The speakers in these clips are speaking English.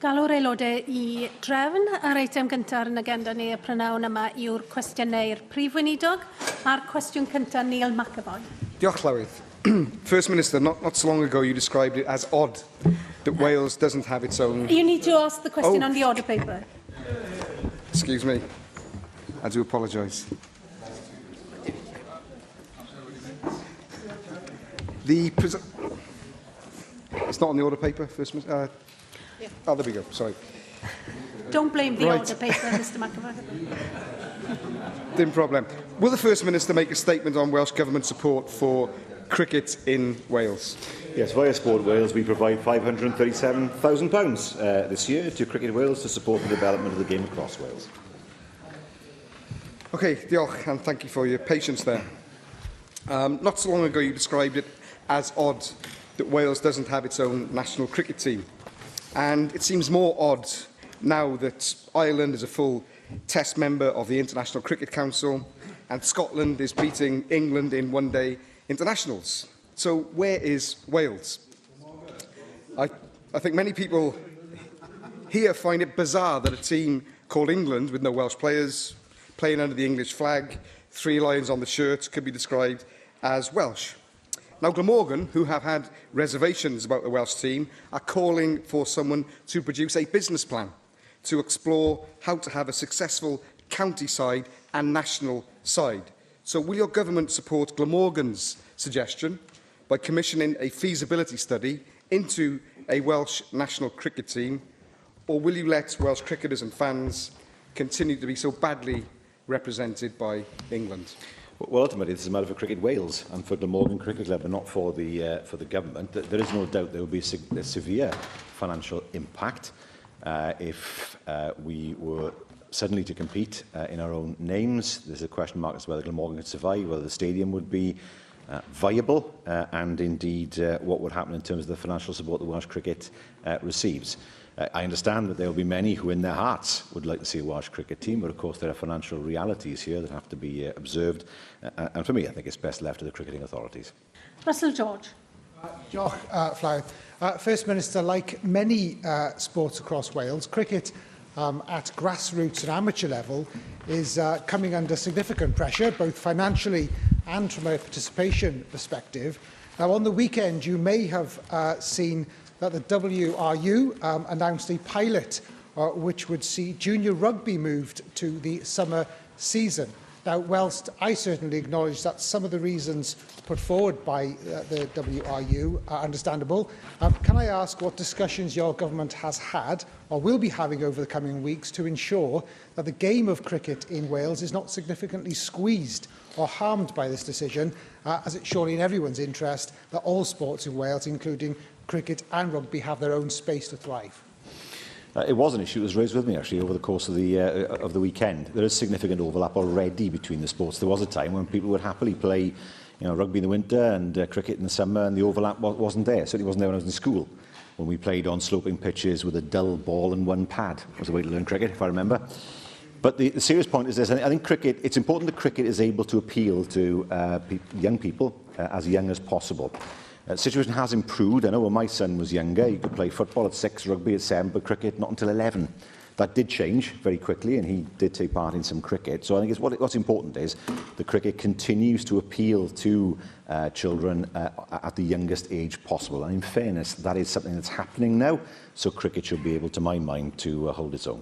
Galw'r aelodau I drefn ar eitem gyntaf yn agenda ni y prynawn yma yw'r cwestiynau i'r prif weinidog a'r cwestiwn cyntaf Neil McAvoy. Diolch, Llywydd. First Minister, not so long ago you described it as odd that Wales doesn't have its own... You need to ask the question on the order paper. Excuse me. I do apologise. It's not on the order paper, First Minister. Oh, there we go. Sorry. Don't blame the order paper, Mr McAvoy. Dim problem. Will the First Minister make a statement on Welsh Government support for cricket in Wales? Yes, via Sport Wales we provide £537,000 this year to Cricket Wales to support the development of the game across Wales. Okay, diolch, and thank you for your patience there. Not so long ago you described it as odd that Wales doesn't have its own national cricket team. And it seems more odd now that Ireland is a full Test member of the International Cricket Council and Scotland is beating England in one-day internationals. So where is Wales? I think many people here find it bizarre that a team called England, with no Welsh players, playing under the English flag, 3 lions on the shirt, could be described as Welsh. Now, Glamorgan, who have had reservations about the Welsh team, are calling for someone to produce a business plan to explore how to have a successful county side and national side. So will your government support Glamorgan's suggestion by commissioning a feasibility study into a Welsh national cricket team, or will you let Welsh cricketers and fans continue to be so badly represented by England? Well, ultimately, this is a matter for Cricket Wales and for Glamorgan Cricket Club, and not for the government. There is no doubt there will be a severe financial impact if we were suddenly to compete in our own names. There's a question mark as to whether Glamorgan could survive, whether the stadium would be viable, and indeed what would happen in terms of the financial support that Welsh cricket receives. I understand that there will be many who in their hearts would like to see a Welsh cricket team, but of course there are financial realities here that have to be observed, and for me I think it's best left to the cricketing authorities. Russell George. Diolch, Llywyd. First Minister, like many sports across Wales, cricket at grassroots and amateur level is coming under significant pressure, both financially and from a participation perspective. Now, on the weekend, you may have seen that the WRU announced a pilot which would see junior rugby moved to the summer season. Now, whilst I certainly acknowledge that some of the reasons put forward by the WRU are understandable, can I ask what discussions your government has had or will be having over the coming weeks to ensure that the game of cricket in Wales is not significantly squeezed or harmed by this decision, as it's surely in everyone's interest that all sports in Wales, including cricket and rugby, have their own space to thrive? It was an issue that was raised with me, actually, over the course of the weekend. There is significant overlap already between the sports. There was a time when people would happily play rugby in the winter and cricket in the summer, and the overlap wasn't there. Certainly wasn't there when I was in school, when we played on sloping pitches with a dull ball and one pad. It was a way to learn cricket, if I remember. But the serious point is this. I think cricket, it's important that cricket is able to appeal to young people as young as possible. The situation has improved. I know when my son was younger, he could play football at 6, rugby at 7, but cricket not until 11. That did change very quickly, and he did take part in some cricket. So I think what's important is the cricket continues to appeal to children at the youngest age possible. And in fairness, that is something that's happening now, so cricket should be able, to my mind, to hold its own.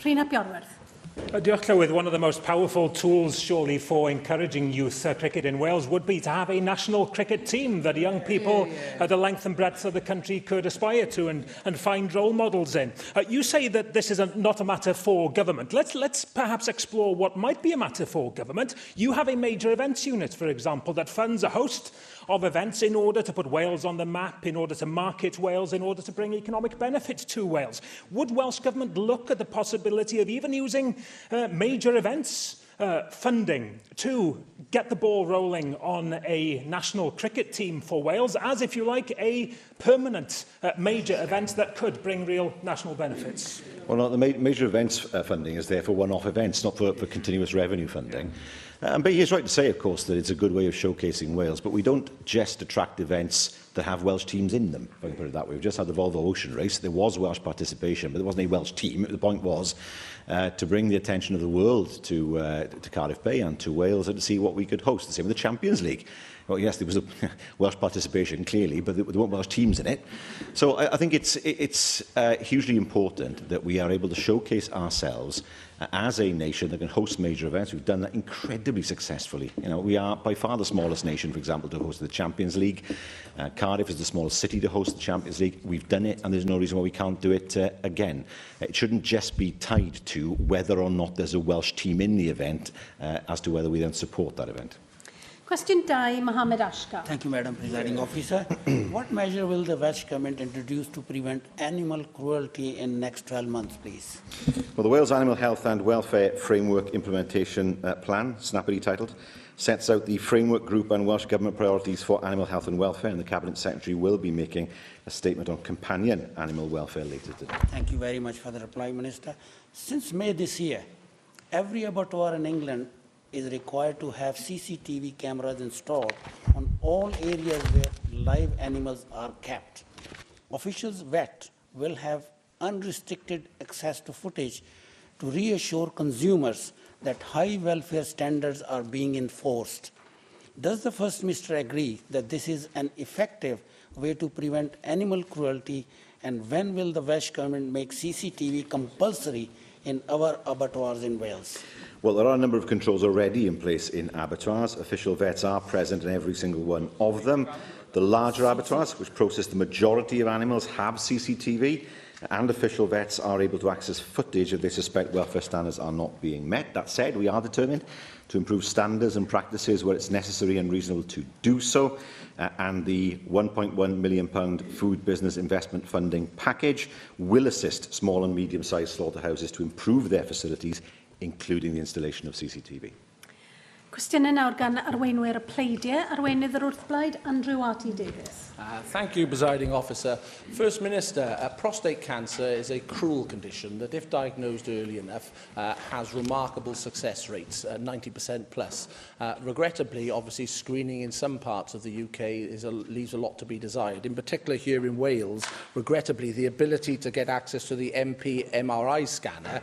Rhina Bjornwerth. Diolch, Llywydd. One of the most powerful tools, surely, for encouraging youth cricket in Wales would be to have a national cricket team that young people at the length and breadth of the country could aspire to and find role models in. You say that this is not a matter for government. Let's perhaps explore what might be a matter for government. You have a major events unit, for example, that funds a host of events in order to put Wales on the map, in order to market Wales, in order to bring economic benefit to Wales. Would Welsh Government look at the possibility of even using major events funding to get the ball rolling on a national cricket team for Wales as, if you like, a permanent major event that could bring real national benefits? Well, no, the major events funding is there for one-off events, not for continuous revenue funding. But he's right to say, of course, that it's a good way of showcasing Wales, but we don't just attract events that have Welsh teams in them, if I can put it that way. We've just had the Volvo Ocean Race. There was Welsh participation, but there wasn't a Welsh team. The point was to bring the attention of the world to Cardiff Bay and to Wales and to see what we could host. The same with the Champions League. Well, yes, there was a Welsh participation, clearly, but there weren't Welsh teams in it. So I think it's hugely important that we are able to showcase ourselves as a nation that can host major events. We've done that incredibly successfully. You know, we are by far the smallest nation, for example, to host the Champions League. Cardiff is the smallest city to host the Champions League. We've done it, and there's no reason why we can't do it again. It shouldn't just be tied to whether or not there's a Welsh team in the event as to whether we then support that event. Cwestiwn 2, Mohammed Ashka. Thank you, Madam Presiding Officer. What measure will the Welsh Government introduce to prevent animal cruelty in next 12 months, please? Well, the Wales Animal Health and Welfare Framework Implementation Plan, snappily titled, sets out the framework group and Welsh Government priorities for animal health and welfare, and the Cabinet Secretary will be making a statement on companion animal welfare later today. Thank you very much for the reply, Minister. Since May this year, every abattoir in England is required to have CCTV cameras installed on all areas where live animals are kept. Officials vet will have unrestricted access to footage to reassure consumers that high welfare standards are being enforced. Does the First Minister agree that this is an effective way to prevent animal cruelty, and when will the Welsh Government make CCTV compulsory in our abattoirs in Wales? Well, there are a number of controls already in place in abattoirs. Official vets are present in every single one of them. The larger abattoirs, which process the majority of animals, have CCTV, and official vets are able to access footage if they suspect welfare standards are not being met. That said, we are determined to improve standards and practices where it's necessary and reasonable to do so, and the £1.1 million food business investment funding package will assist small and medium-sized slaughterhouses to improve their facilities, including the installation of CCTV. Cwestiynau nawr gan arweinwyr y pleidiau. Arweinydd yr wrthblaid, Andrew Arty Davies. Thank you, Presiding Officer. First Minister, prostate cancer is a cruel condition that, if diagnosed early enough, has remarkable success rates, 90% plus. Regrettably, obviously, screening in some parts of the UK leaves a lot to be desired. In particular, here in Wales, regrettably, the ability to get access to the MP MRI scanner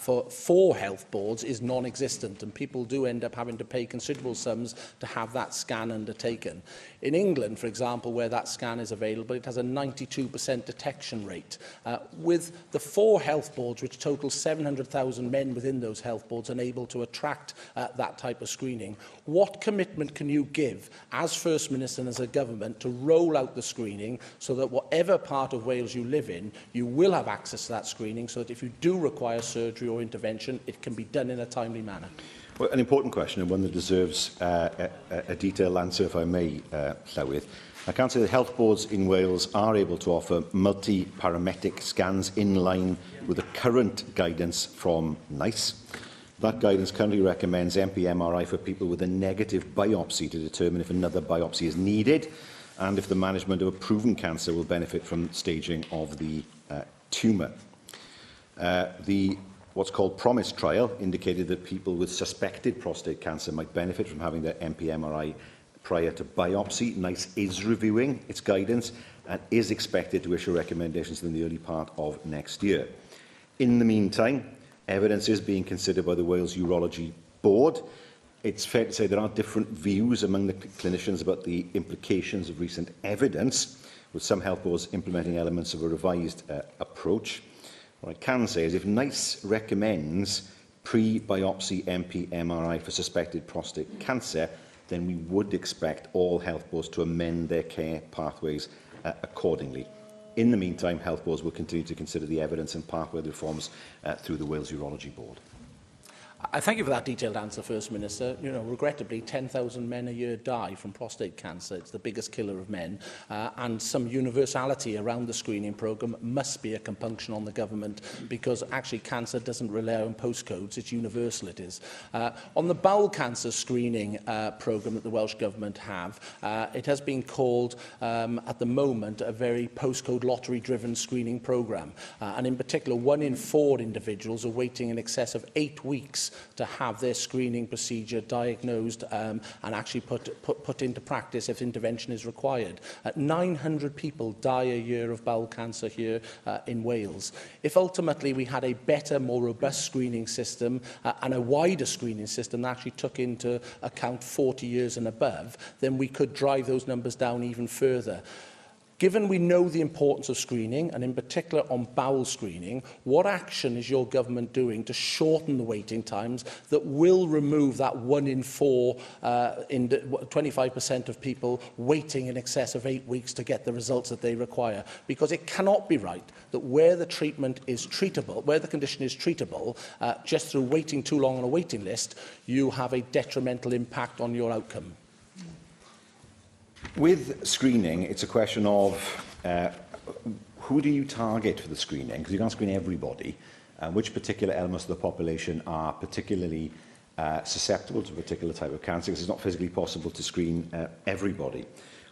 for 4 health boards is non-existent, and people do end up having to pay considerable sums to have that scan undertaken. In England, for example, where that scan is available, it has a 92% detection rate. With the 4 health boards, which total 700,000 men within those health boards, unable to attract that type of screening, what commitment can you give as First Minister and as a government to roll out the screening so that whatever part of Wales you live in, you will have access to that screening, so that if you do require surgery or intervention, it can be done in a timely manner? Well, an important question, and one that deserves a detailed answer, if I may, Llywydd. I can say that health boards in Wales are able to offer multi-parametric scans in line with the current guidance from NICE. That guidance currently recommends MP-MRI for people with a negative biopsy to determine if another biopsy is needed and if the management of a proven cancer will benefit from staging of the tumour. What's called PROMISE trial indicated that people with suspected prostate cancer might benefit from having their MP-MRI prior to biopsy. NICE is reviewing its guidance and is expected to issue recommendations in the early part of next year. In the meantime, evidence is being considered by the Wales Urology Board. It's fair to say there are different views among the clinicians about the implications of recent evidence, with some health boards implementing elements of a revised approach. What I can say is if NICE recommends pre-biopsy MP-MRI for suspected prostate cancer, then we would expect all health boards to amend their care pathways accordingly. In the meantime, health boards will continue to consider the evidence and pathway reforms through the Wales Urology Board. I thank you for that detailed answer, First Minister. You know, regrettably, 10,000 men a year die from prostate cancer. It's the biggest killer of men, and some universality around the screening programme must be a compunction on the government, because actually cancer doesn't rely on postcodes, it's universal, it is. On the bowel cancer screening programme that the Welsh Government have, it has been called, at the moment, a very postcode lottery-driven screening programme. And in particular, 1 in 4 individuals are waiting in excess of 8 weeks to have their screening procedure diagnosed and actually put into practice if intervention is required. 900 people die a year of bowel cancer here in Wales. If ultimately we had a better, more robust screening system and a wider screening system that actually took into account 40 years and above, then we could drive those numbers down even further. Given we know the importance of screening, and in particular on bowel screening, what action is your government doing to shorten the waiting times that will remove that 1 in 4, 25% of people waiting in excess of 8 weeks to get the results that they require? Because it cannot be right that where the treatment is treatable, where the condition is treatable, just through waiting too long on a waiting list, you have a detrimental impact on your outcome. With screening, it's a question of who do you target for the screening? Because you can't screen everybody. Which particular elements of the population are particularly susceptible to a particular type of cancer? Because it's not physically possible to screen everybody.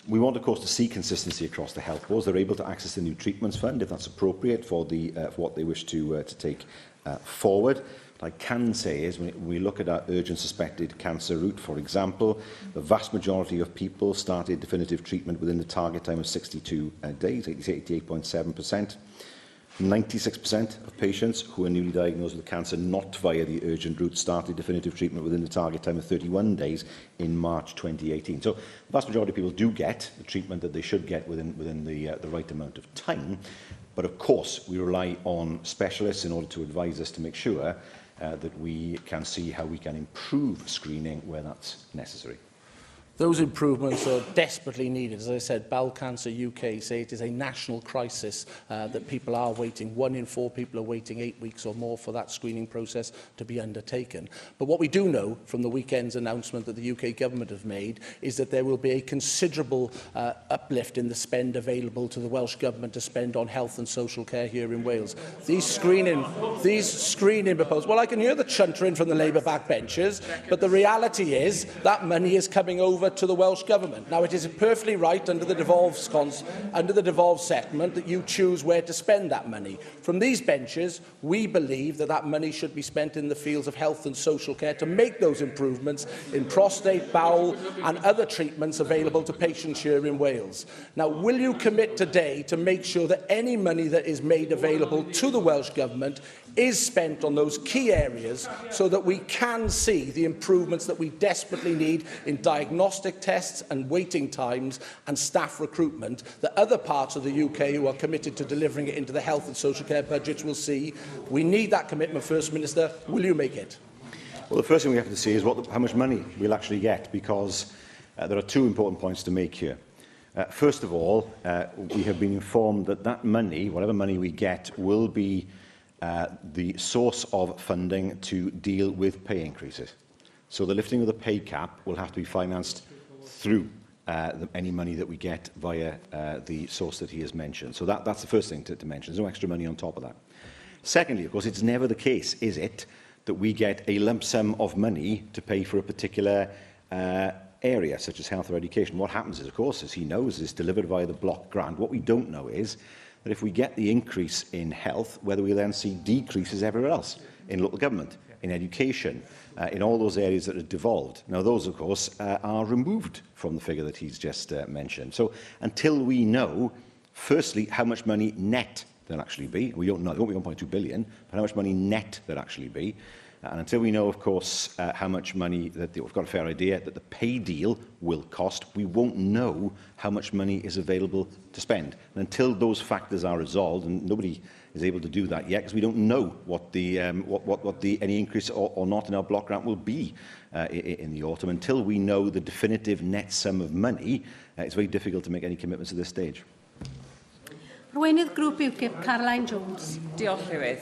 We want, of course, to see consistency across the health boards. They're able to access the new treatments fund if that's appropriate for what they wish to take forward. What I can say is when we look at our urgent suspected cancer route, for example, the vast majority of people started definitive treatment within the target time of 62 days, 88.7%. 96% of patients who are newly diagnosed with cancer not via the urgent route started definitive treatment within the target time of 31 days in March 2018. So the vast majority of people do get the treatment that they should get within the right amount of time. But of course, we rely on specialists in order to advise us to make sure that we can see how we can improve screening where that's necessary. Those improvements are desperately needed. As I said, Bowel Cancer UK say it is a national crisis that people are waiting. 1 in 4 people are waiting 8 weeks or more for that screening process to be undertaken. But what we do know from the weekend's announcement that the UK government have made is that there will be a considerable uplift in the spend available to the Welsh government to spend on health and social care here in Wales. These screening proposals, well, I can hear the chuntering from the Labour backbenchers, but the reality is that money is coming over to the Welsh Government. Now, it is perfectly right under the devolved settlement that you choose where to spend that money. From these benches, we believe that that money should be spent in the fields of health and social care to make those improvements in prostate, bowel and other treatments available to patients here in Wales. Now, will you commit today to make sure that any money that is made available to the Welsh Government is spent on those key areas so that we can see the improvements that we desperately need in diagnostic tests and waiting times and staff recruitment that other parts of the UK who are committed to delivering it into the health and social care budgets will see? We need that commitment, First Minister. Will you make it? Well, the first thing we have to see is how much money we'll actually get, because there are 2 important points to make here. First of all, we have been informed that that money, whatever money we get, will be the source of funding to deal with pay increases. So the lifting of the pay cap will have to be financed through any money that we get via the source that he has mentioned. So that's the first thing to mention. There's no extra money on top of that. Secondly, of course, it's never the case, is it, that we get a lump sum of money to pay for a particular area, such as health or education. What happens is, of course, as he knows, is delivered via the block grant. What we don't know is that if we get the increase in health, whether we then see decreases everywhere else, in local government, in education, in all those areas that are devolved. Now, those, of course, are removed from the figure that he's just mentioned. So until we know, firstly, how much money net there'll actually be, we don't know, it won't be 1.2 billion, but how much money net there'll actually be, and until we know, of course, how much money, that we've got a fair idea that the pay deal will cost, we won't know how much money is available to spend. And until those factors are resolved, and nobody is able to do that yet, because we don't know what the any increase or not in our block grant will be in the autumn. Until we know the definitive net sum of money, it's very difficult to make any commitments at this stage. Arweinydd Grŵp UKIP, Caroline Jones. Diolch, Llywydd.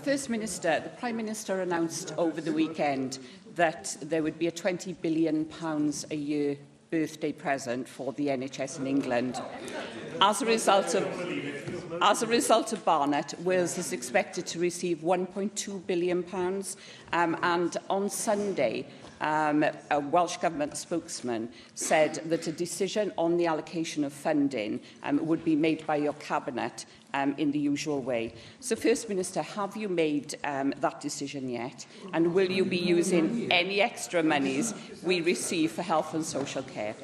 First Minister, the Prime Minister announced over the weekend that there would be a £20 billion a year birthday present for the NHS in England. As a result of Barnett, Wales is expected to receive £1.2 billion, and on Sunday, a Welsh Government spokesman said that a decision on the allocation of funding would be made by your Cabinet in the usual way. So, First Minister, have you made that decision yet? And will you be using any extra monies we receive for health and social care?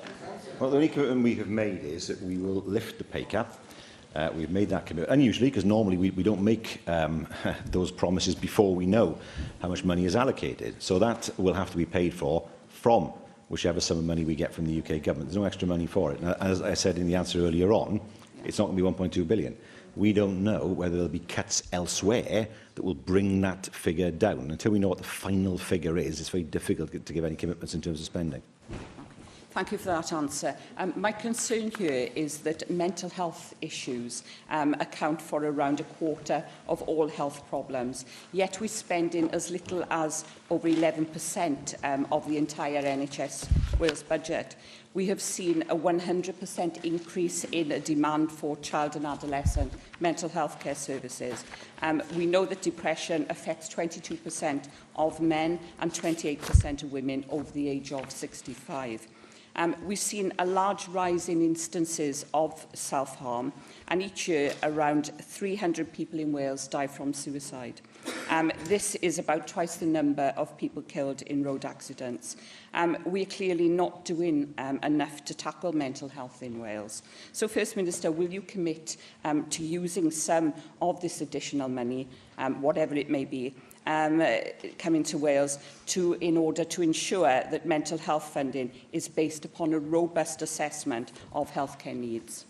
Well, the only commitment we have made is that we will lift the pay cap. We've made that commitment, unusually, because normally we don't make those promises before we know how much money is allocated. So that will have to be paid for from whichever sum of money we get from the UK government. There's no extra money for it. And as I said in the answer earlier on, it's not going to be 1.2 billion. We don't know whether there'll be cuts elsewhere that will bring that figure down. Until we know what the final figure is, it's very difficult to give any commitments in terms of spending. Thank you for that answer. My concern here is that mental health issues account for around a quarter of all health problems, yet we spend in as little as over 11% of the entire NHS Wales budget. We have seen a 100% increase in a demand for child and adolescent mental health care services. We know that depression affects 22% of men and 28% of women over the age of 65. We've seen a large rise in instances of self-harm, and each year around 300 people in Wales die from suicide. This is about twice the number of people killed in road accidents. We're clearly not doing enough to tackle mental health in Wales. So, First Minister, will you commit to using some of this additional money, whatever it may be, coming to Wales in order to ensure that mental health funding is based upon a robust assessment of healthcare needs?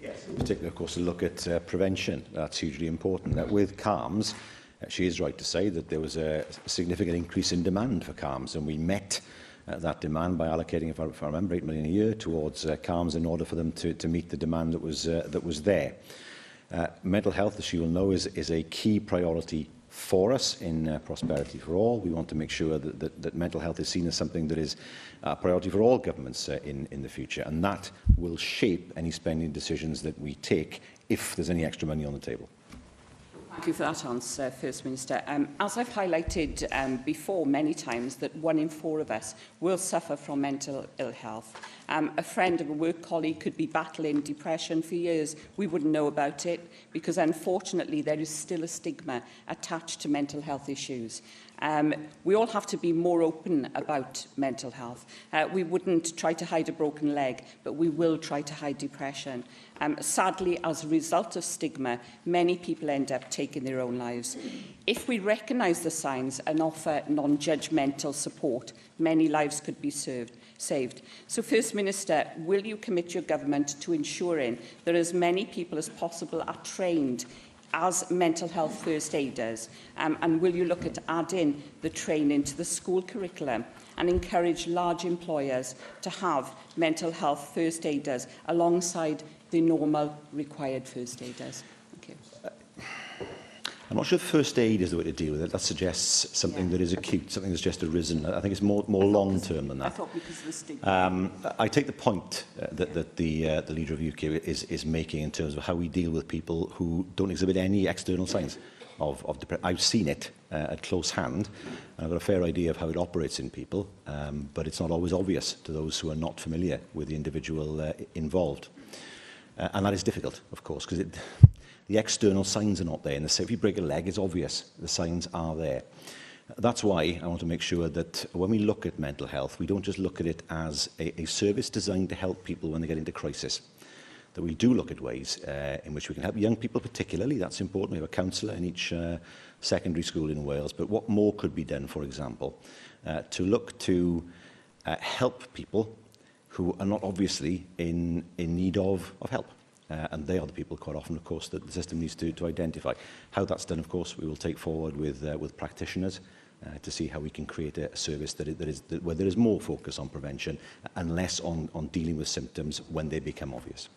Yes. In particular, of course, to look at prevention. That's hugely important. With CARMS, she is right to say that there was a significant increase in demand for CARMS, and we met that demand by allocating, if I remember, 8 million a year towards CARMS in order for them to meet the demand that was there. Mental health, as you will know, is a key priority for us in Prosperity for All. We want to make sure that mental health is seen as something that is a priority for all governments in the future, and that will shape any spending decisions that we take if there's any extra money on the table. Thank you for that answer, First Minister. As I've highlighted before many times, that 1 in 4 of us will suffer from mental ill health. A friend of a work colleague could be battling depression for years. We wouldn't know about it because, unfortunately, there is still a stigma attached to mental health issues. We all have to be more open about mental health. We wouldn't try to hide a broken leg, but we will try to hide depression. Sadly, as a result of stigma, many people end up taking their own lives. If we recognise the signs and offer non-judgmental support, many lives could be saved. So, First Minister, will you commit your government to ensuring that as many people as possible are trained as mental health first aiders, and will you look at adding the training to the school curriculum and encourage large employers to have mental health first aiders alongside the normal required first aiders? Thank you. I'm not sure if first aid is the way to deal with it. That suggests something that is acute, something that's just arisen. I think it's more long-term than that. I thought because of the stigma. I take the point that the leader of UK is making in terms of how we deal with people who don't exhibit any external signs of depression. I've seen it at close hand, and I've got a fair idea of how it operates in people, but it's not always obvious to those who are not familiar with the individual involved. And that is difficult, of course, because the external signs are not there. And if you break a leg, it's obvious. The signs are there. That's why I want to make sure that when we look at mental health, we don't just look at it as a service designed to help people when they get into crisis. That we do look at ways in which we can help young people particularly. That's important. We have a counsellor in each secondary school in Wales. But what more could be done, for example, to look to help people who are not obviously in need of help. And they are the people, quite often, of course, that the system needs to identify. How that's done, of course, we will take forward with practitioners to see how we can create a service where there is more focus on prevention and less on dealing with symptoms when they become obvious.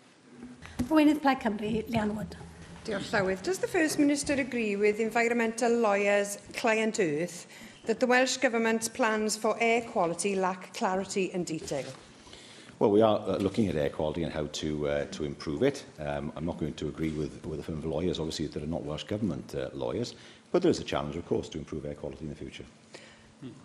Wynydd Plaid Cymru, Lian Wood. Diolch, Llywydd. Does the First Minister agree with environmental lawyers Client Earth that the Welsh Government's plans for air quality lack clarity and detail? Well, we are looking at air quality and how to improve it. I'm not going to agree with a firm of lawyers, obviously, that are not Welsh Government lawyers, but there is a challenge, of course, to improve air quality in the future.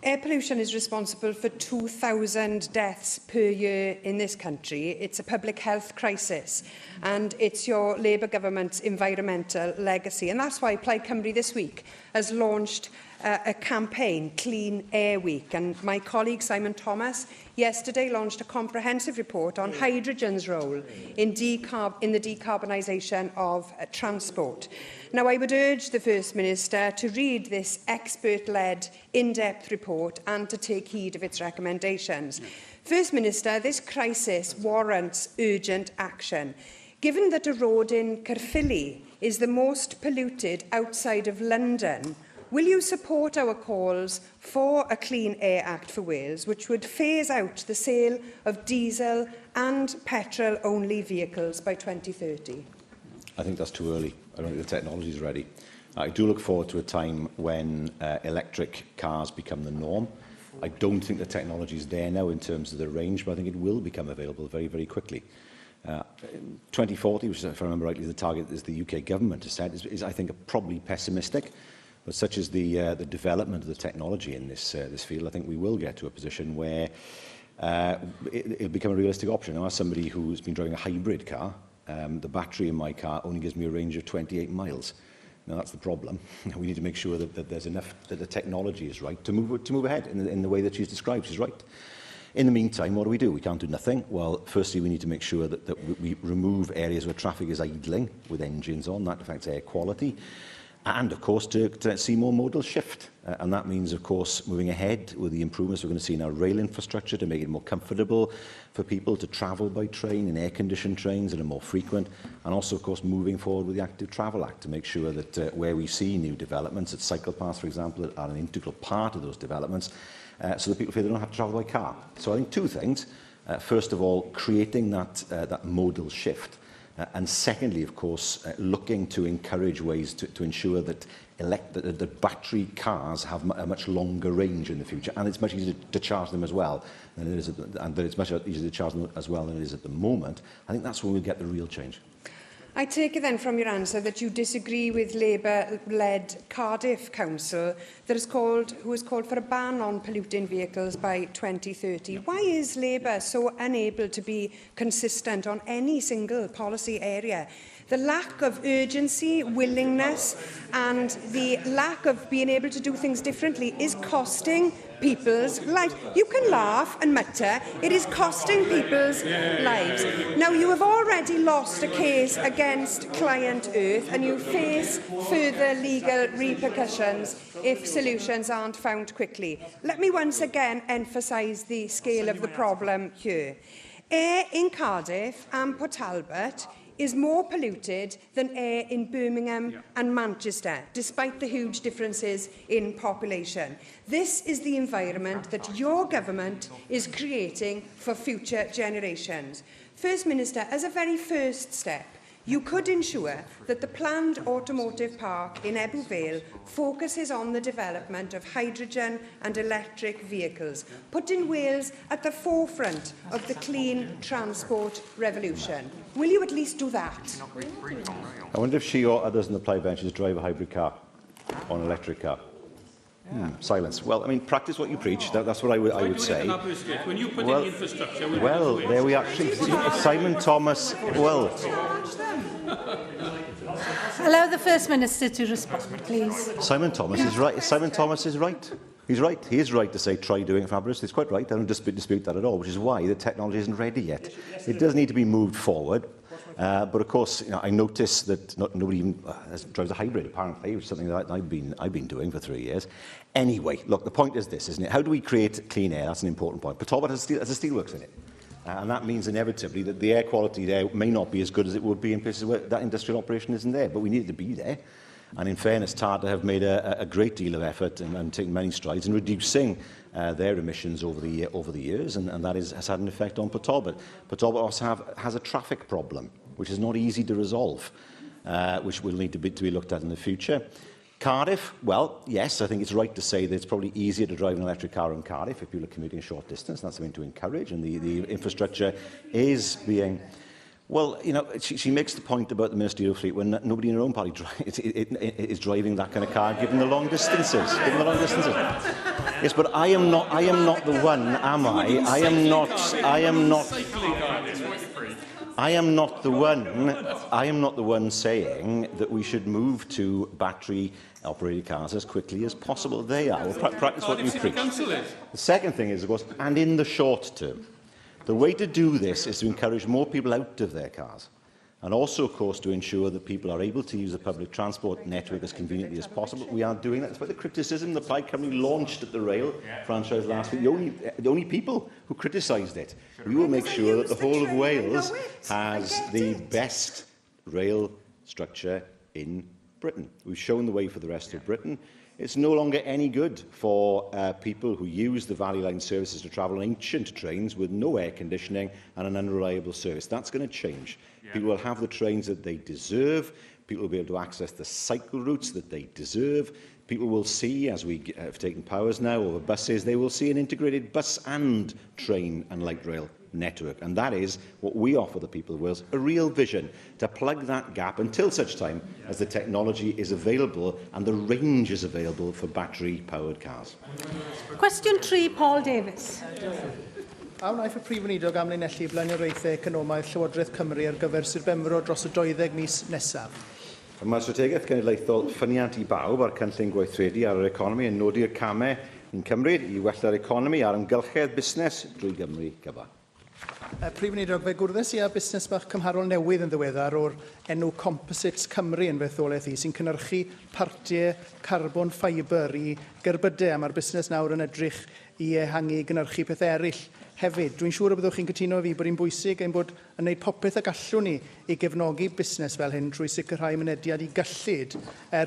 Air pollution is responsible for 2,000 deaths per year in this country. It's a public health crisis, and it's your Labour government's environmental legacy. And that's why Plaid Cymru this week has launched a campaign, Clean Air Week. And my colleague Simon Thomas yesterday launched a comprehensive report on hydrogen's role in the decarbonisation of transport. Now, I would urge the First Minister to read this expert-led, in-depth report and to take heed of its recommendations. First Minister, this crisis warrants urgent action. Given that a road in Caerphilly is the most polluted outside of London, will you support our calls for a Clean Air Act for Wales, which would phase out the sale of diesel and petrol-only vehicles by 2030? I think that's too early. I don't think the technology is ready. I do look forward to a time when electric cars become the norm. I don't think the technology is there now in terms of the range, but I think it will become available very, very quickly. 2040, which, if I remember rightly, the target is the UK government has set, is I think, probably pessimistic. But such as the development of the technology in this field, I think we will get to a position where it'll become a realistic option. Now, as somebody who's been driving a hybrid car, the battery in my car only gives me a range of 28 miles. Now, that's the problem. We need to make sure that there's enough, that the technology is right to move ahead in the way that she's described. She's right. In the meantime, what do? We can't do nothing. Well, firstly, we need to make sure that we remove areas where traffic is idling with engines on. That affects air quality. And, of course, to see more modal shift. And that means, of course, moving ahead with the improvements we're going to see in our rail infrastructure to make it more comfortable for people to travel by train in air-conditioned trains that are more frequent. And also, of course, moving forward with the Active Travel Act to make sure that where we see new developments, that cycle paths, for example, are an integral part of those developments, so that people feel they don't have to travel by car. So I think two things. First of all, creating that modal shift. And secondly, of course, looking to encourage ways to ensure that the battery cars have a much longer range in the future, and it's much easier to charge them as well than it is, and that it's much easier to charge them as well than it is at the moment. I think that's when we'll get the real change. I take it then from your answer that you disagree with Labour-led Cardiff Council who has called for a ban on polluting vehicles by 2030. Why is Labour so unable to be consistent on any single policy area? The lack of urgency, willingness and the lack of being able to do things differently is costing people's lives. You can laugh and mutter, it is costing people's lives. Now, you have already lost a case against Client Earth and you face further legal repercussions if solutions aren't found quickly. Let me once again emphasise the scale of the problem here. Air in Cardiff and Port Talbot is more polluted than air in Birmingham and Manchester, despite the huge differences in population. This is the environment that your government is creating for future generations. First Minister, as a very first step, you could ensure that the planned automotive park in Ebbw Vale focuses on the development of hydrogen and electric vehicles, putting Wales at the forefront of the clean transport revolution. Will you at least do that? I wonder if she or others in the plaid benches drive a hybrid car or an electric car. Silence. Well, I mean, practice what you preach. That's what I would say. When you put in infrastructure, well, there we are. Simon Thomas. Well. Allow the First Minister to respond, please. Simon Thomas is right. Simon Thomas is right. He's right. He is right to say try doing it for Aberystwyth. He's quite right. I don't dispute that at all, which is why the technology isn't ready yet. It does need to be moved forward. But of course, I notice that nobody even drives a hybrid, apparently, which is something that I've been doing for 3 years. Anyway, look, the point is this, isn't it? How do we create clean air? That's an important point. Port Talbot has a steelworks in it. And that means inevitably that the air quality there may not be as good as it would be in places where that industrial operation isn't there. But we need it to be there. And in fairness, Tata have made a great deal of effort and taken many strides in reducing their emissions over the years, and that has had an effect on Port Talbot. Port Talbot also has a traffic problem, which is not easy to resolve, which will need to be looked at in the future. Cardiff, well, yes, I think it's right to say that it's probably easier to drive an electric car in Cardiff if people are commuting a short distance. That's something to encourage, and the infrastructure is being Well, you know, she makes the point about the ministerial fleet when nobody in her own party is driving that kind of car, given the long distances. Yes, but I am not the one, am I? I am not the one saying that we should move to battery-operated cars as quickly as possible. They are. Well, practice what you preach. The second thing is, of course, and in the short term, the way to do this is to encourage more people out of their cars, and also, of course, to ensure that people are able to use the public transport network as conveniently as possible. We are doing that. That's why the criticism the Plaid Cymru launched at the rail franchise last week, the only people who criticised it. We will make sure that the whole of Wales has the best rail structure in Britain. We've shown the way for the rest of Britain. It's no longer any good for people who use the Valley Line services to travel on ancient trains with no air conditioning and an unreliable service. That's going to change. People will have the trains that they deserve. People will be able to access the cycle routes that they deserve. People will see, as we have taken powers now over buses, they will see an integrated bus and train and light rail network. And that is what we offer the people of Wales, a real vision to plug that gap until such time as the technology is available and the range is available for battery-powered cars. Question 3, Paul Davis. A wnaeth y Prif Weinidog amlinellu blaenoriaethau economaidd Llywodraeth Cymru ar gyfer Sir Benfro dros y 12 mis nesaf. Mae strategaeth cenedlaethol ffyniant I bawb ar cynllun gweithredu ar yr economi yn nodi'r camau yn cymryd I wella'r economi a'r ymgylchedd busnes drwy Gymru gyfa. Prif Weinidog, fe gwrddes I a busnes bach cymharol newydd yn ddiweddar o'r enw Composites Cymru yn fetholaeth I sy'n cynnyrchu partiau carbon fibre I gerbydau a mae'r busnes nawr yn edrych I ehangu gynnyrchu pethau eraill. Hefyd, dwi'n siŵr y byddwch chi'n cytuno fi bod hi'n bwysig ein bod yn gwneud popeth a gallwn ni I gefnogi busnes fel hyn trwy sicrhau mynediad I gyllid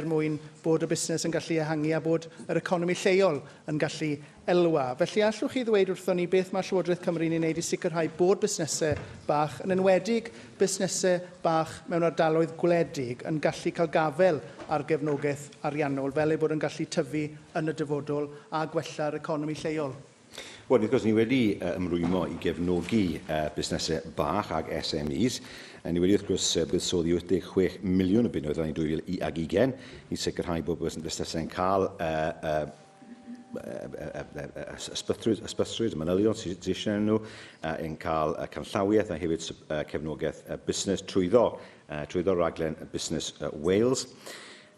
mwyn bod y busnes yn gallu ehangu a bod yr economi lleol yn gallu elwa. Felly allwch chi ddweud wrthon ni beth mae Llywodraeth Cymru yn wneud I sicrhau bod busnesau bach, yn enwedig busnesau bach mewn ardaloedd gwledig yn gallu cael gafel ar gefnogaeth ariannol fel ei bod yn gallu tyfu yn y dyfodol a gwella'r economi lleol. Wel, wrth gwrs, ni wedi ymrwymo I gefnogi busnesau bach ag SMEs. Ni wedi, wrth gwrs, buddsoddi 86 miliwn o bunnoedd yn 2020 I sicrhau bod busnesau'n cael ysbythrwyd, y manylion sydd eisiau nhw, yn cael canllawiaeth a hefyd cefnogaeth busnes trwyddo raglen Busnes Wales.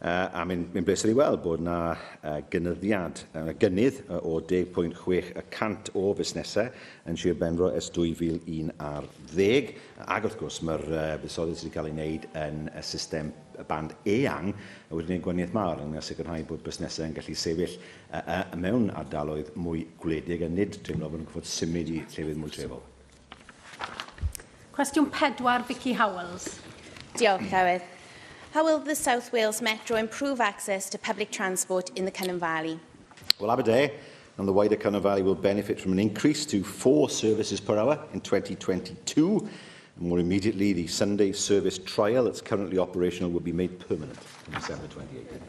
A mi'n bleser I weld bod yna gynnydd o 10.6% o busnesau yn Sir Benfro ers 2011. Ac wrth gwrs, mae'r buddsoddiad sydd wedi cael ei wneud yn y system band eang wedi gwneud gwaniaeth mawr yn sicrhau bod busnesau yn gallu sefyll mewn ardaloedd mwy gwledig a nid teimlo bod nhw'n gwybod symud I llefydd mwy trefol. Cwestiwn 4, Vicky Howells. Diolch, Llywydd. How will the South Wales Metro improve access to public transport in the Cynon Valley? Well, Aberdare and the wider Cynon Valley will benefit from an increase to 4 services per hour in 2022. And more immediately, the Sunday service trial that's currently operational will be made permanent in December 2018.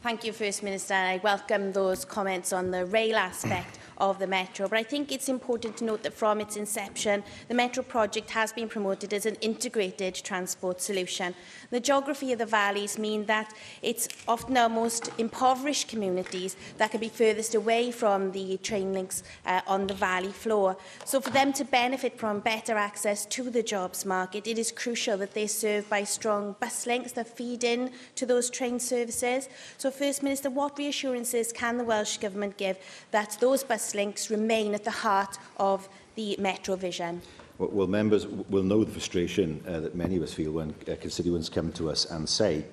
Thank you, First Minister. I welcome those comments on the rail aspect of the Metro, but I think it's important to note that from its inception, the Metro project has been promoted as an integrated transport solution. The geography of the valleys mean that it's often our most impoverished communities that can be furthest away from the train links on the valley floor. So for them to benefit from better access to the jobs market, it is crucial that they're served by strong bus links that feed in to those train services. So First Minister, what reassurances can the Welsh Government give that those bus links remain at the heart of the Metro vision? Well, members will know the frustration that many of us feel when constituents come to us and say,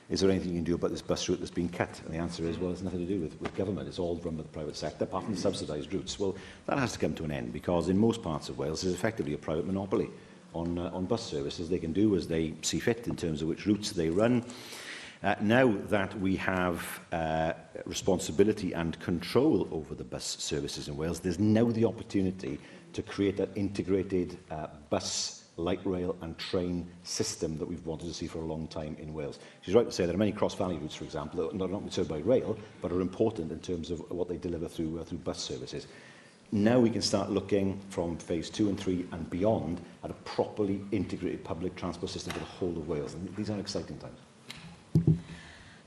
is there anything you can do about this bus route that's been cut? And the answer is, well, it's nothing to do with government. It's all run by the private sector, apart from subsidised routes. Well, that has to come to an end, because in most parts of Wales, there's effectively a private monopoly on bus services. They can do as they see fit in terms of which routes they run. Now that we have responsibility and control over the bus services in Wales, there's now the opportunity to create that integrated bus, light rail and train system that we've wanted to see for a long time in Wales. She's right to say there are many cross-valley routes, for example, that are not served by rail, but are important in terms of what they deliver through bus services. now we can start looking from phase 2 and 3 and beyond at a properly integrated public transport system for the whole of Wales. And these are exciting times.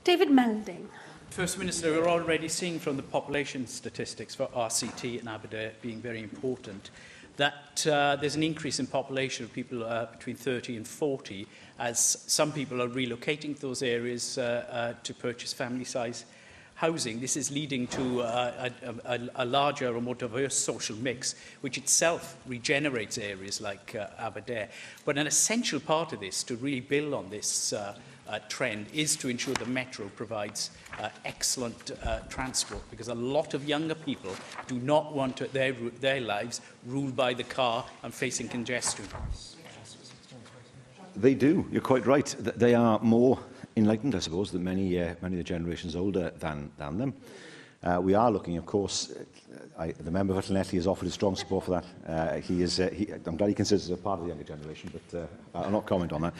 David Melding. First Minister, we're already seeing from the population statistics for RCT and Aberdeen being very important that there's an increase in population of people between 30 and 40 as some people are relocating to those areas to purchase family-size housing. This is leading to a larger or more diverse social mix, which itself regenerates areas like Aberdeen. But an essential part of this, to really build on this trend, is to ensure the Metro provides excellent transport, because a lot of younger people do not want their lives ruled by the car and facing congestion. They do. You're quite right. They are more enlightened, I suppose, than many of the generations older than them. We are looking, of course, the member for Plenary has offered his strong support for that. I'm glad he considers it a part of the younger generation, but I'll not comment on that.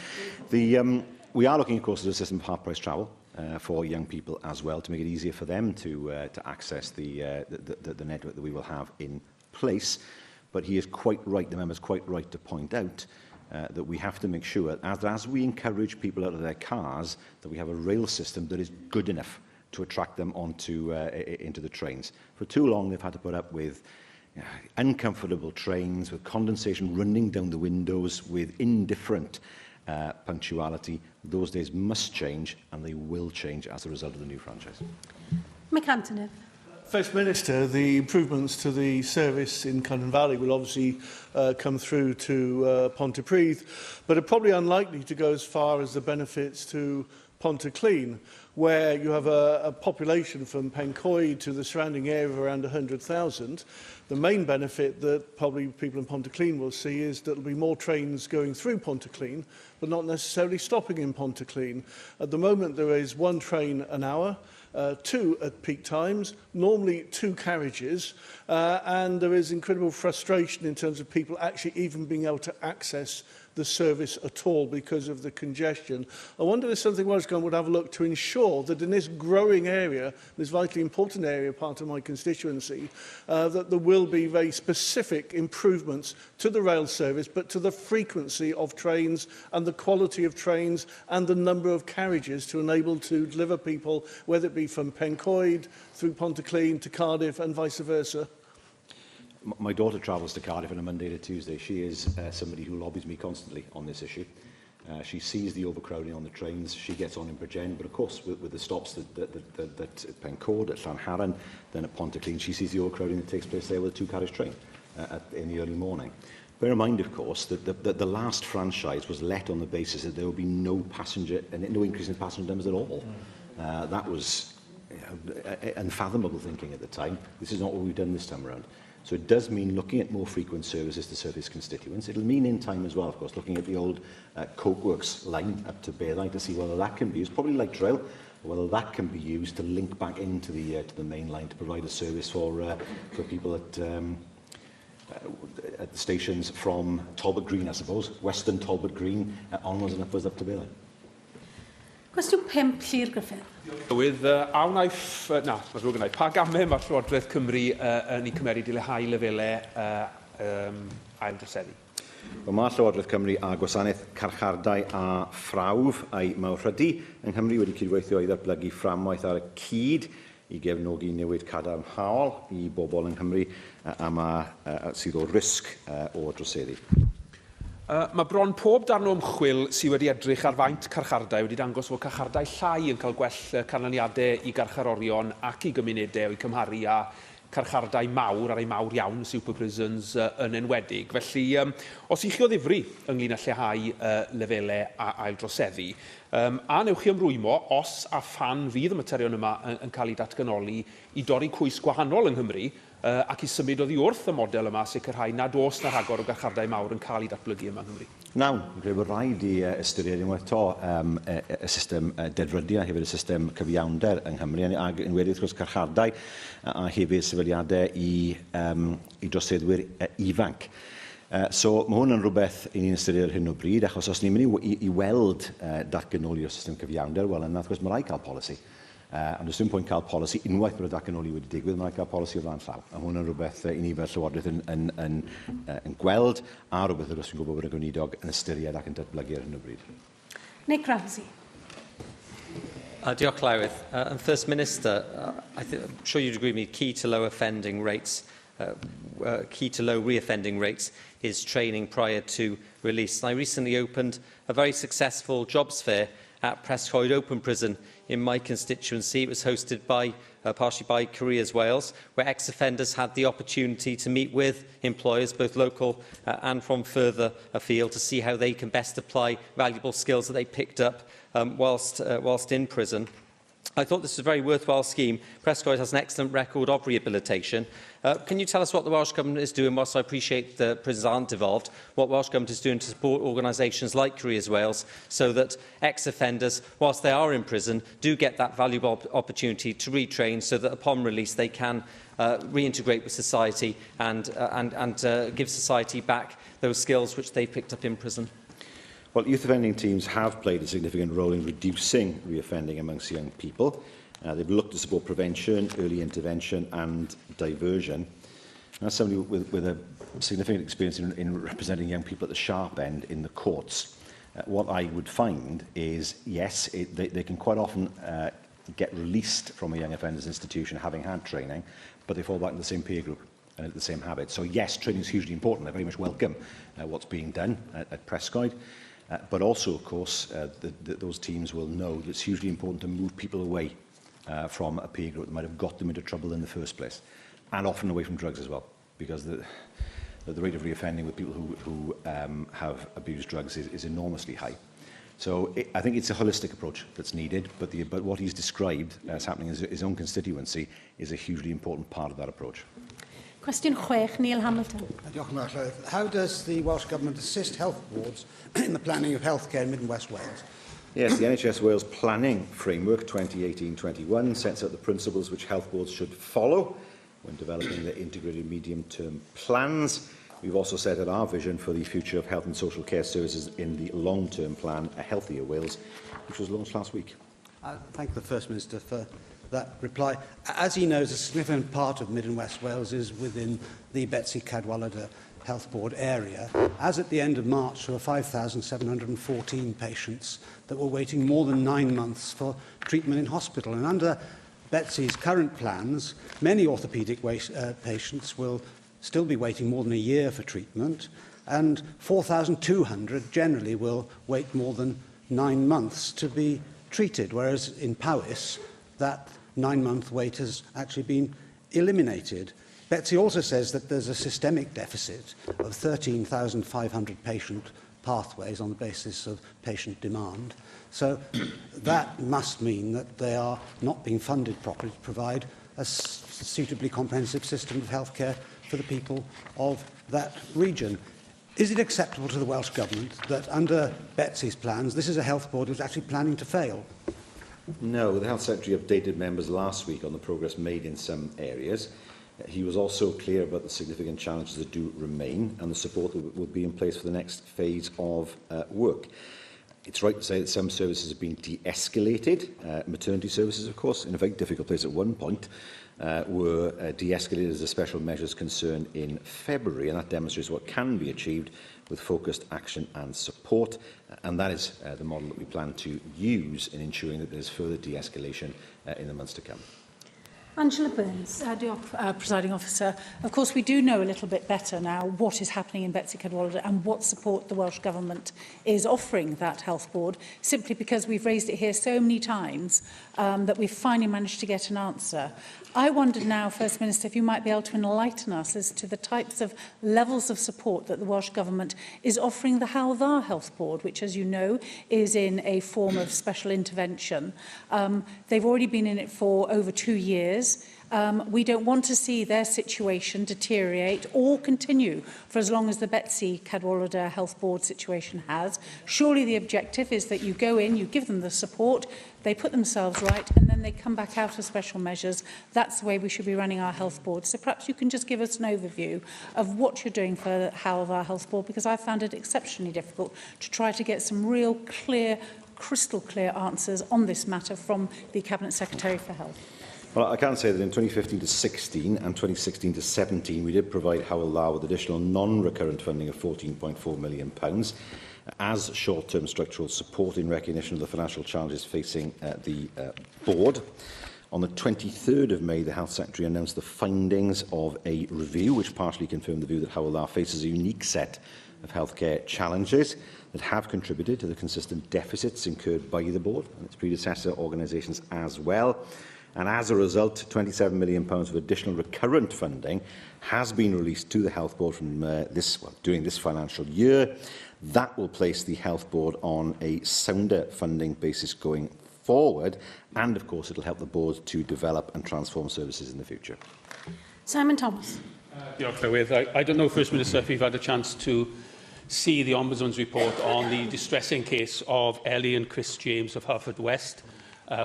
We are looking, of course, at a system of half-price travel for young people as well, to make it easier for them to access the network that we will have in place. But he is quite right, the member is quite right to point out that we have to make sure that as we encourage people out of their cars, that we have a rail system that is good enough to attract them onto into the trains. For too long, they've had to put up with uncomfortable trains, with condensation running down the windows, with indifferent punctuality. Those days must change, and they will change as a result of the new franchise. McAntonev. First Minister, the improvements to the service in Cynnon Valley will obviously come through to Pontypridd, but are probably unlikely to go as far as the benefits to Pontyclean, where you have a population from Pencoed to the surrounding area of around 100,000. The main benefit that probably people in Pontyclean will see is that there will be more trains going through Pontyclean, but not necessarily stopping in Pontyclean. At the moment, there is one train an hour, 2 at peak times, normally 2 carriages, and there is incredible frustration in terms of people actually even being able to access the service at all because of the congestion. I wonder if something Welsh Government would have a look to ensure that in this growing area, this vitally important area, part of my constituency, that there will be very specific improvements to the rail service, but to the frequency of trains and the quality of trains and the number of carriages to enable to deliver people, whether it be from Pencoed through Pontyclean to Cardiff and vice versa. My daughter travels to Cardiff on a Monday to Tuesday. She is somebody who lobbies me constantly on this issue. She sees the overcrowding on the trains. She gets on in Bridgend, but of course with the stops that at Pencoed, at Llanharan, then at Pontyclean, she sees the overcrowding that takes place there with a 2-carriage train in the early morning. Bear in mind, of course, that the last franchise was let on the basis that there would be no increase in passenger numbers at all. That was unfathomable thinking at the time. This is not what we've done this time around. So it does mean looking at more frequent services to serve its constituents. It'll mean in time as well, of course, looking at the old Cokeworks line up to Bearline to see whether that can be used, probably like Trail, whether that can be used to link back into the main line to provide a service for people at the stations from Talbot Green, I suppose, Western Talbot Green, onwards and upwards up to Bearline. Cwestiwn 5, Llyr Griffith. With pa gamau mae'r Llywodraeth Cymru yn ei cymeryd i leihau lefelau aildryseddu? Mae Llywodraeth Cymru a Gwasanaeth Carchardai a Phrawf a'i Mawrhydi yng Nghymru wedi cydweithio i ddatblygu fframwaith ar y cyd i gefnogi newid cadarnhaol i bobl yng Nghymru sydd o risg o droseddu. Mae bron pob darn o ymchwil sydd wedi edrych ar faint carchardai wedi dangos fod carchardai llai yn cael gwell canlyniadau i garcharorion ac i gymunedau o'i cymharu â carchardai mawr ar ei mawr iawn, super prisons yn enwedig. Felly, os i chi o ddifri ynglyn â lleihau lefelau a aildroseddu, a newch chi ymrwymo os a phan fydd y materion yma yn cael ei datganoli i dorri cwys gwahanol yng Nghymru, ac i symud oddi wrth y model yma sicrhau nad oes na rhagor o garchardai mawr yn cael ei datblygu yma yng Nghymru. Nawn, fi'n credu bod rhaid i ystyried unwaith to y system dedfrydu a hefyd y system cyfiawnder yng Nghymru, ac yn wedi wrth gwrs carchardai a hefyd sefydliadau i droseddwyr ifanc. So mae hwn yn rhywbeth i ni'n ystyried ar hyn o bryd, achos os ni'n mynd i weld datganoli o'r system cyfiawnder, wel yna wrth gwrs mae rai cael polisi. Ond ys dim pwynt cael polisi unwaith bod y datganoli wedi digwydd, mae'n cael polisi o flaen llaw. A hwnna'n rhywbeth i ni fel Llywodraeth yn gweld, a rhywbeth yr ysgrifennu gwybod bod y gweinidog yn ystyried ac yn datblygu ar hyn o bryd. Nick Ramsey. Diolch, Llywydd. And First Minister, I'm sure you'd agree with me, key to low offending rates, key to low reoffending rates is training prior to release. And I recently opened a very successful jobs fair at Prescoed Open Prison in my constituency. It was hosted by, partially by Careers Wales, where ex-offenders had the opportunity to meet with employers, both local and from further afield, to see how they can best apply valuable skills that they picked up whilst in prison. I thought this was a very worthwhile scheme. Prescoed has an excellent record of rehabilitation. Can you tell us what the Welsh Government is doing, whilst I appreciate the prisons aren't devolved, what Welsh Government is doing to support organisations like Careers Wales so that ex-offenders, whilst they are in prison, do get that valuable opportunity to retrain so that upon release they can reintegrate with society and give society back those skills which they picked up in prison? Well, youth offending teams have played a significant role in reducing reoffending amongst young people. They've looked to support prevention, early intervention and diversion. As somebody with a significant experience in representing young people at the sharp end in the courts, what I would find is, yes, they can quite often get released from a young offenders institution having had training, but they fall back in the same peer group and at the same habits. So yes, training is hugely important. I very much welcome what's being done at Prescoed. But also, of course, those teams will know that it's hugely important to move people away from a peer group that might have got them into trouble in the first place, and often away from drugs as well, because the rate of reoffending with people who have abused drugs is enormously high. So I think it's a holistic approach that's needed, but what he's described as happening in his own constituency is a hugely important part of that approach. Question 6, Neil Hamilton. How does the Welsh Government assist health boards in the planning of healthcare in Mid and West Wales? Yes, the NHS Wales Planning Framework 2018-21 sets out the principles which health boards should follow when developing their integrated medium-term plans. We've also set out our vision for the future of health and social care services in the long-term plan, A Healthier Wales, which was launched last week. I thank the First Minister for that reply. As he knows, a significant part of Mid and West Wales is within the Betsy Cadwallader Health Board area. As at the end of March, there were 5,714 patients that were waiting more than 9 months for treatment in hospital. And under Betsy's current plans, many orthopaedic patients will still be waiting more than a year for treatment, and 4,200 generally will wait more than 9 months to be treated, whereas in Powys, that 9-month wait has actually been eliminated. Betsy also says that there's a systemic deficit of 13,500 patient pathways on the basis of patient demand. So that must mean that they are not being funded properly to provide a suitably comprehensive system of healthcare for the people of that region. Is it acceptable to the Welsh Government that under Betsy's plans, this is a health board who's actually planning to fail? No, the Health Secretary updated members last week on the progress made in some areas. He was also clear about the significant challenges that do remain and the support that will be in place for the next phase of work. It's right to say that some services have been de-escalated. Maternity services, of course, in a very difficult place at one point, were de-escalated as a special measures concern in February, and that demonstrates what can be achieved with focused action and support, and that is the model that we plan to use in ensuring that there is further de-escalation in the months to come. Angela Burns. Presiding Officer. Of course, we do know a little bit better now what is happening in Betsy Cadwallader and what support the Welsh Government is offering that health board, simply because we've raised it here so many times that we've finally managed to get an answer. I wondered now, First Minister, if you might be able to enlighten us as to the types of levels of support that the Welsh Government is offering the Hawddar Health Board, which, as you know, is in a form of special intervention. They've already been in it for over 2 years. We don't want to see their situation deteriorate or continue for as long as the Betsy Cadwallader Health Board situation has. Surely the objective is that you go in, you give them the support, they put themselves right, and then they come back out of special measures. That's the way we should be running our health board. So perhaps you can just give us an overview of what you're doing for Hawddar Health Board, because I found it exceptionally difficult to try to get some real clear crystal clear answers on this matter from the Cabinet Secretary for Health. Well, I can say that in 2015 to 16 and 2016 to 17, we did provide Hywel Dda with additional non-recurrent funding of £14.4 million as short-term structural support in recognition of the financial challenges facing the board. On the 23rd of May, the Health Secretary announced the findings of a review which partially confirmed the view that Hywel Dda faces a unique set of healthcare challenges that have contributed to the consistent deficits incurred by the board and its predecessor organisations as well. And as a result, £27 million of additional recurrent funding has been released to the Health Board from during this financial year. That will place the Health Board on a sounder funding basis going forward, and of course it will help the board to develop and transform services in the future. Simon Thomas. I don't know, First Minister, if you've had a chance to see the Ombudsman's report on the distressing case of Ellie and Chris James of Haverfordwest,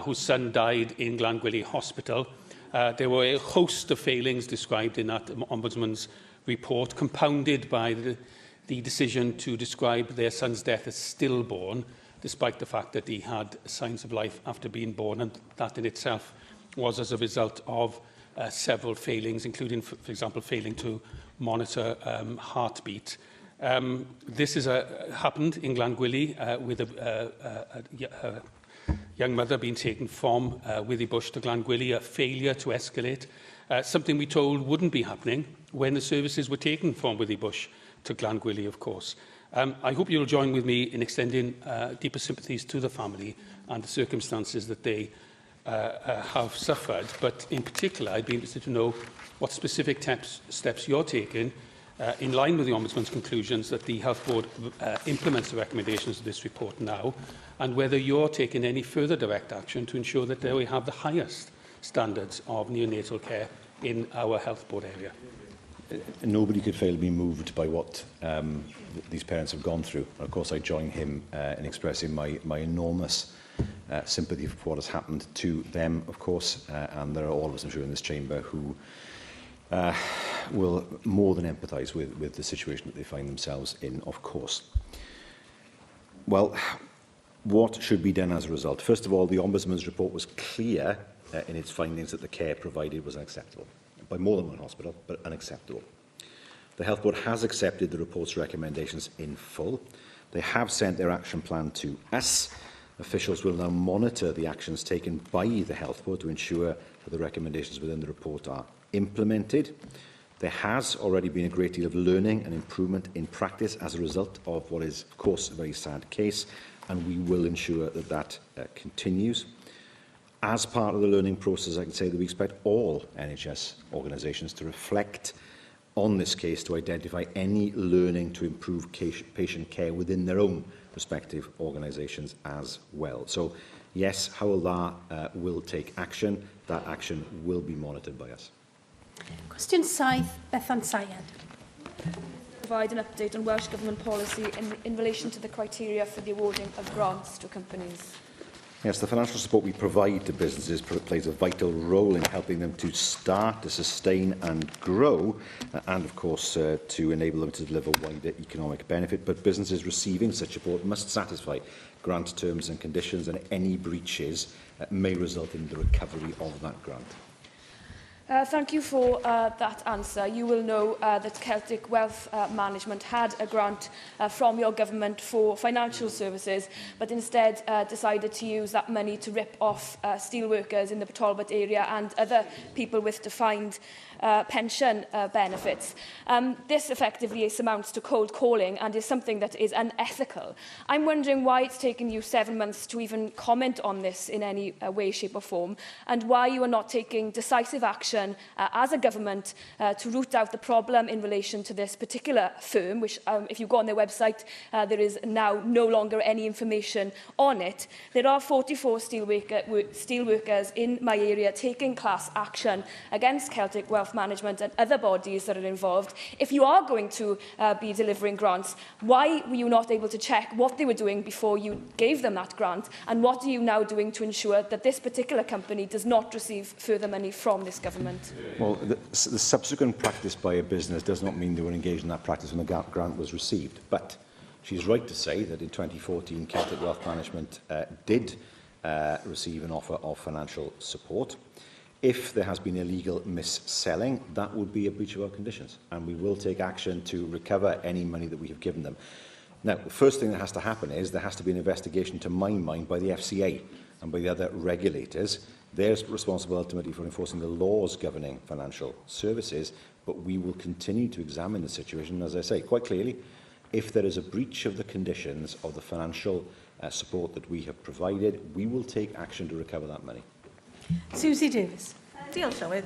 whose son died in Glangwili Hospital. There were a host of failings described in that Ombudsman's report, compounded by the decision to describe their son's death as stillborn, despite the fact that he had signs of life after being born, and that in itself was as a result of several failings, including, for example, failing to monitor heartbeat. This has happened in Glangwili with a young mother being taken from Withybush to Glangwili, a failure to escalate, something we told wouldn't be happening when the services were taken from Withybush to Glangwili, of course. I hope you'll join with me in extending deeper sympathies to the family and the circumstances that they have suffered. But in particular, I'd be interested to know what specific steps you're taking in line with the Ombudsman's conclusions that the Health Board implements the recommendations of this report now, and whether you're taking any further direct action to ensure that we have the highest standards of neonatal care in our Health Board area. Nobody could fail to be moved by what these parents have gone through. Of course, I join him in expressing my enormous sympathy for what has happened to them, of course, and there are all of us, I'm sure, in this chamber who will more than empathise with the situation that they find themselves in, of course. Well, what should be done as a result? First of all, the Ombudsman's report was clear in its findings that the care provided was unacceptable, by more than one hospital, but unacceptable. The Health Board has accepted the report's recommendations in full. They have sent their action plan to us. Officials will now monitor the actions taken by the Health Board to ensure that the recommendations within the report are implemented. There has already been a great deal of learning and improvement in practice as a result of what is, of course, a very sad case, and we will ensure that that continues. As part of the learning process, I can say that we expect all NHS organisations to reflect on this case to identify any learning to improve patient care within their own respective organisations as well. So, yes, Hywel Dda will take action. That action will be monitored by us. Question 7, Bethan Syed. Provide an update on Welsh Government policy in relation to the criteria for the awarding of grants to companies. Yes, the financial support we provide to businesses plays a vital role in helping them to start, to sustain and grow, and of course to enable them to deliver wider economic benefit. But businesses receiving such support must satisfy grant terms and conditions, and any breaches may result in the recovery of that grant. Thank you for that answer. You will know that Celtic Wealth Management had a grant from your government for financial services, but instead decided to use that money to rip off steelworkers in the Talbot area and other people with defined pension benefits. This effectively amounts to cold calling and is something that is unethical. I'm wondering why it's taken you 7 months to even comment on this in any way, shape or form, and why you are not taking decisive action as a government to root out the problem in relation to this particular firm, which if you go on their website, there is now no longer any information on it. There are 44 steelworkers in my area taking class action against Celtic Wealth Management and other bodies that are involved. If you are going to be delivering grants, why were you not able to check what they were doing before you gave them that grant? And what are you now doing to ensure that this particular company does not receive further money from this government? Well, the subsequent practice by a business does not mean they were engaged in that practice when the grant was received. But She's right to say that in 2014, Celtic Wealth Management did receive an offer of financial support. If there has been illegal mis-selling, that would be a breach of our conditions, and we will take action to recover any money that we have given them. Now, the first thing that has to happen is there has to be an investigation, to my mind, by the FCA and by the other regulators. They're responsible ultimately for enforcing the laws governing financial services, but we will continue to examine the situation, as I say, quite clearly. If there is a breach of the conditions of the financial support that we have provided, we will take action to recover that money. Susie Davis. Diolch, Llywydd.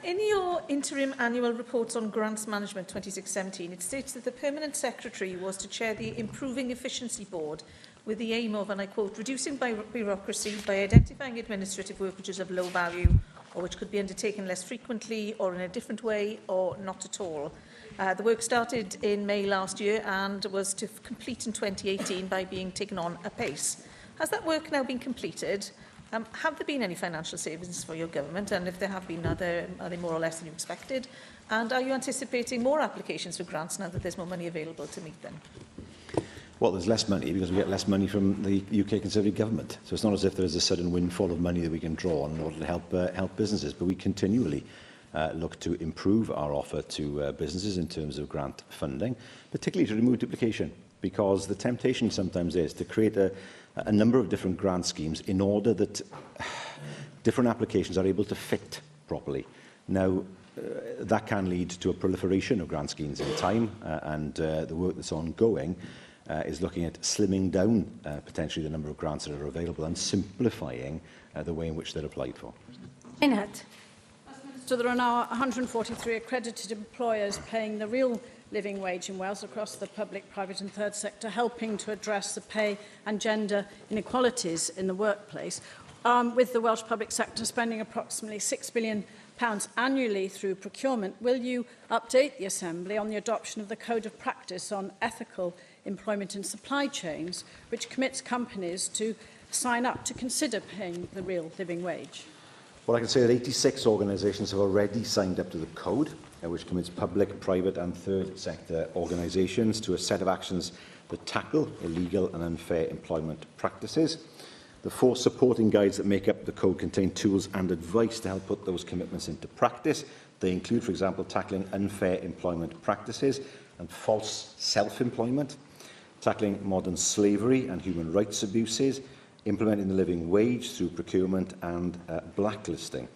In your interim annual reports on grants management 26-17, it states that the permanent secretary was to chair the Improving Efficiency Board with the aim of, and I quote, reducing bureaucracy by identifying administrative work which is of low value or which could be undertaken less frequently or in a different way or not at all. The work started in May last year and was to complete in 2018 by being taken on apace. Has that work now been completed? Have there been any financial savings for your government? And if there have been, are they more or less than you expected? And are you anticipating more applications for grants now that there's more money available to meet them? Well, there's less money because we get less money from the UK Conservative government. So it's not as if there is a sudden windfall of money that we can draw on in order to help businesses. But we continually look to improve our offer to businesses in terms of grant funding, particularly to remove duplication, because the temptation sometimes is to create a number of different grant schemes in order that different applications are able to fit properly. Now, that can lead to a proliferation of grant schemes in time, and the work that's ongoing is looking at slimming down potentially the number of grants that are available and simplifying the way in which they're applied for. Senedd. So there are now 143 accredited employers paying the real living wage in Wales across the public, private and third sector, helping to address the pay and gender inequalities in the workplace, with the Welsh public sector spending approximately £6 billion annually through procurement. Will you update the Assembly on the adoption of the Code of Practice on Ethical Employment and Supply Chains, which commits companies to sign up to consider paying the real living wage? Well, I can say that 86 organisations have already signed up to the code, which commits public, private and third sector organisations to a set of actions that tackle illegal and unfair employment practices. The 4 supporting guides that make up the code contain tools and advice to help put those commitments into practice. They include, for example, tackling unfair employment practices and false self-employment, tackling modern slavery and human rights abuses, implementing the living wage through procurement and blacklisting.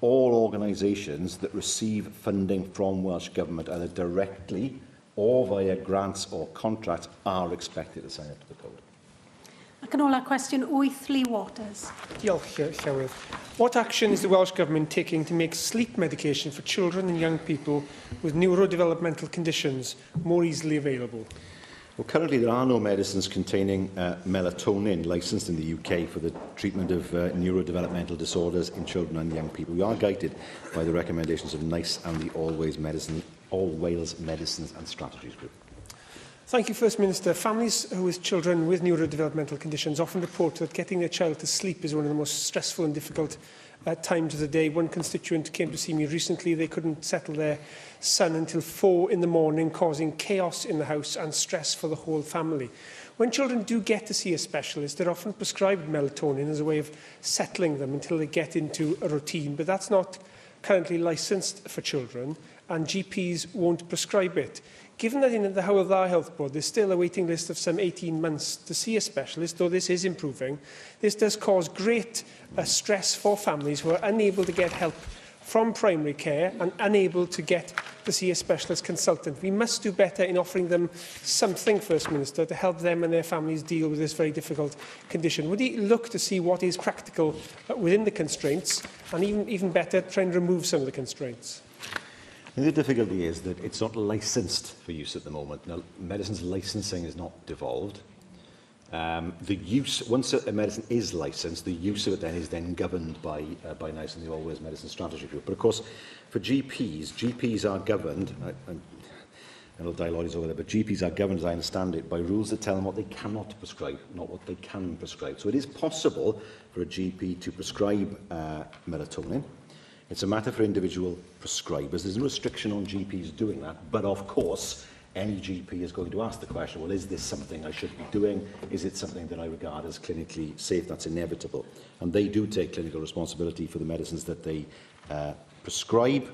All organisations that receive funding from Welsh Government, either directly or via grants or contracts, are expected to sign up to the code. Ac yn ola, cwestiwn 8, Lee Waters. Diolch, Llywydd. What action is the Welsh Government taking to make sleep medication for children and young people with neurodevelopmental conditions more easily available? Well, currently there are no medicines containing melatonin licensed in the UK for the treatment of neurodevelopmental disorders in children and young people. We are guided by the recommendations of NICE and the All Wales Medicines and Strategies Group. Thank you, First Minister. Families with children with neurodevelopmental conditions often report that getting their child to sleep is one of the most stressful and difficult times of the day. One constituent came to see me recently. They couldn't settle their son until 4 in the morning, causing chaos in the house and stress for the whole family. When children do get to see a specialist, they're often prescribed melatonin as a way of settling them until they get into a routine, but that's not currently licensed for children, and GPs won't prescribe it. Given that in the Hywel Dda Health Board there's still a waiting list of some 18 months to see a specialist, though this is improving, this does cause great stress for families who are unable to get help from primary care and unable to get to see a specialist consultant. We must do better in offering them something, First Minister, to help them and their families deal with this very difficult condition. Would he look to see what is practical within the constraints and even better, try and remove some of the constraints? The difficulty is that it's not licensed for use at the moment. Now, medicines licensing is not devolved. The use, once a medicine is licensed, the use of it then is governed by NICE and the All Wales Medicine Strategy Group. But of course, for GPs are governed, I know dialogue is over there, but GPs are governed, as I understand it, by rules that tell them what they cannot prescribe, not what they can prescribe. So it is possible for a GP to prescribe melatonin. It's a matter for individual prescribers. There's no restriction on GPs doing that, but of course, any GP is going to ask the question, well, is this something I should be doing? Is it something that I regard as clinically safe? That's inevitable. And they do take clinical responsibility for the medicines that they prescribe.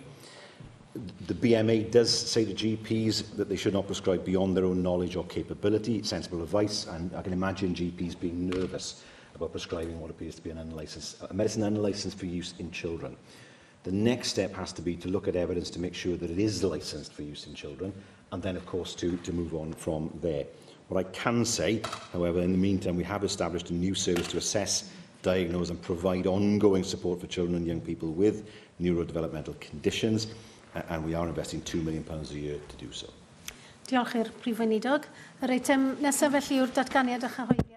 The BMA does say to GPs that they should not prescribe beyond their own knowledge or capability, sensible advice, and I can imagine GPs being nervous about prescribing what appears to be a medicine unlicensed for use in children. The next step has to be to look at evidence to make sure that it is licensed for use in children, and then, of course, to move on from there. What I can say, however, in the meantime, we have established a new service to assess, diagnose and provide ongoing support for children and young people with neurodevelopmental conditions, and we are investing £2 million a year to do so. Diolch i'r Prif Weinidog. Yr eitem nesaf felly yw'r datganiad a chyhoeddi.